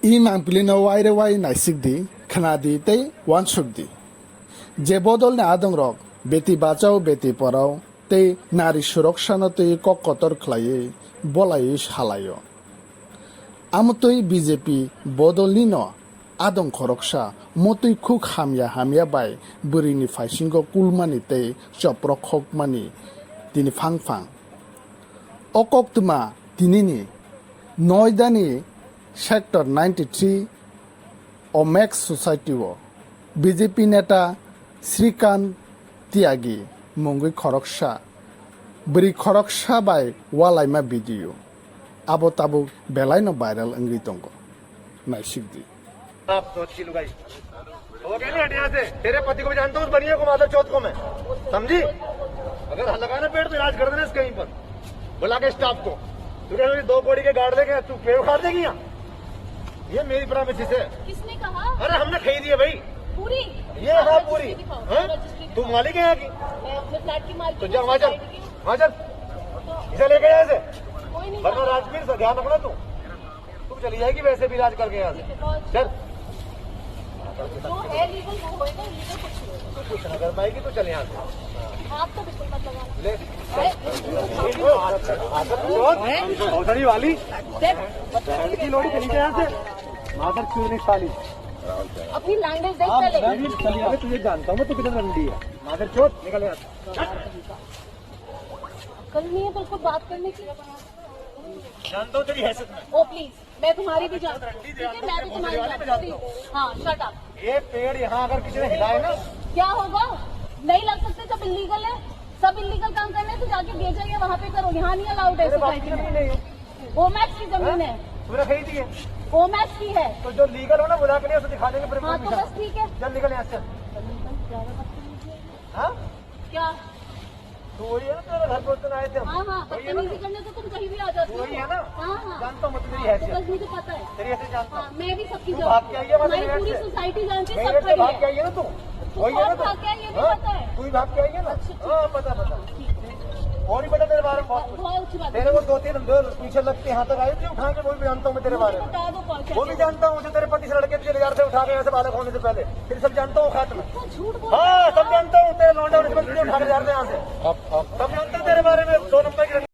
Imang pilino waire wai naisik di khanadi tei wansuk di. Je bodol ne adong rok beti bachao beti porao tei nari suroksano tei kokkotor khlaiye bolai halayo. Amutui BJP bodol nino adong khoroksa motui khuk hamya bai burini faisingo kulmani tei choprok khokmani tini phangphang. Okok tuma tinini Noidani Sector 93 Omex Society o BJP neta Srikant Tyagi mungui khoroksa bri khoroksa bai walaima video abo tabu belaino viral angri tongo naisikdi आप सोच की लुगाई हो गया नहीं हट यहाँ से तेरे पति को भी जानता हूँ बनिए को माधव चौथ को मैं समझी अगर लगाना पेड़ तो इलाज कर देना कहीं पर बुला के स्टाफ को तू क्या दो बोड़ी के गाड़ देगा तू पेड़ उखाड़ देगी यहाँ ये मेरी प्रॉमिस है किसने कहा? अरे हमने खरीदी है भाई पूरी ये है पूरी तू मालिक है यहाँ की मैं अपने फ्लैट की मालिक तो जा वहाँ चल वहाँ चल इसे लेके यहाँ से कोई नहीं वरना राजवीर से ध्यान रखना तू चली जाएगी वैसे भी इलाज करके यहाँ से चल जो है लीगल वो होएगा लीगल कुछ न कर पाएगी तो चल यहाँ से आप तो बिल्कुल मत लगाना ले चौधरी वाली की लोड़ी चली गई यहाँ से माधर क्यों नहीं साली अपनी लैंग्वेज देख चले अबे तुझे जानता हूँ मैं तू किधर रंडी है माधर चौथ निकल यहाँ से कल नहीं है पर उसको बात करने की जानता हूँ तेरी हैसियत में ओ प्लीज मैं तुम्हारी भी जानती हूँ ठीक है मैं भी तुम्हारी जानती हूँ हाँ शट अप ये पेड़ यहाँ अगर किसी ने हिलाए ना क्या होगा नहीं लग सकते सब इलीगल है सब इलीगल काम करने तो जाके बेचेंगे वहाँ पे करो यहाँ नहीं अलाउड है सोसाइटी में ओमैक्स की जमीन है पूरा खरीदी है ओमैक्स की है तो जो लीगल हो ना बुला के लिए उसे दिखा देंगे हाँ तो बस ठीक है चल निकल यहाँ से हाँ क्या तो वही है ना तेरे घर पर उस दिन आए थे हम। हाँ हाँ बदतमीजी करने तो तुम कहीं भी आ जाते हो वही है ना हाँ हाँ जानता हूँ मैं तेरी तो हैसियत बस मुझे पता है तेरी हैसियत जानता हाँ हूँ मैं भी सबकी तू भाग के आई है हमारी मेरे पूरी से। सोसाइटी जानती है मेरे सब से भाग खड़ी के है आई है ना तू वही है और ना तू भाग के आई है भी हाँ? पता है तू ही भाग के आई है ना हाँ पता और ही पता तेरे बारे में बहुत बहुत अच्छी बात तेरे को दो तीन पीछे लगते यहाँ तक आए थे उठा के वो भी जानता हूँ मैं तेरे बारे में बता दो कौन वो भी जानता हूँ जो तेरे पति से लड़के तुझे ले जा रहे थे उठा के यहाँ से बालक होने से पहले फिर सब जानता हूँ खात्मा झूठ बोल हाँ सब जानता हूँ तेरे लौंडा होने से पहले तुझे उठा के जा रहे थे यहाँ से सब जानता हूँ तेरे बारे में 2 नंबर की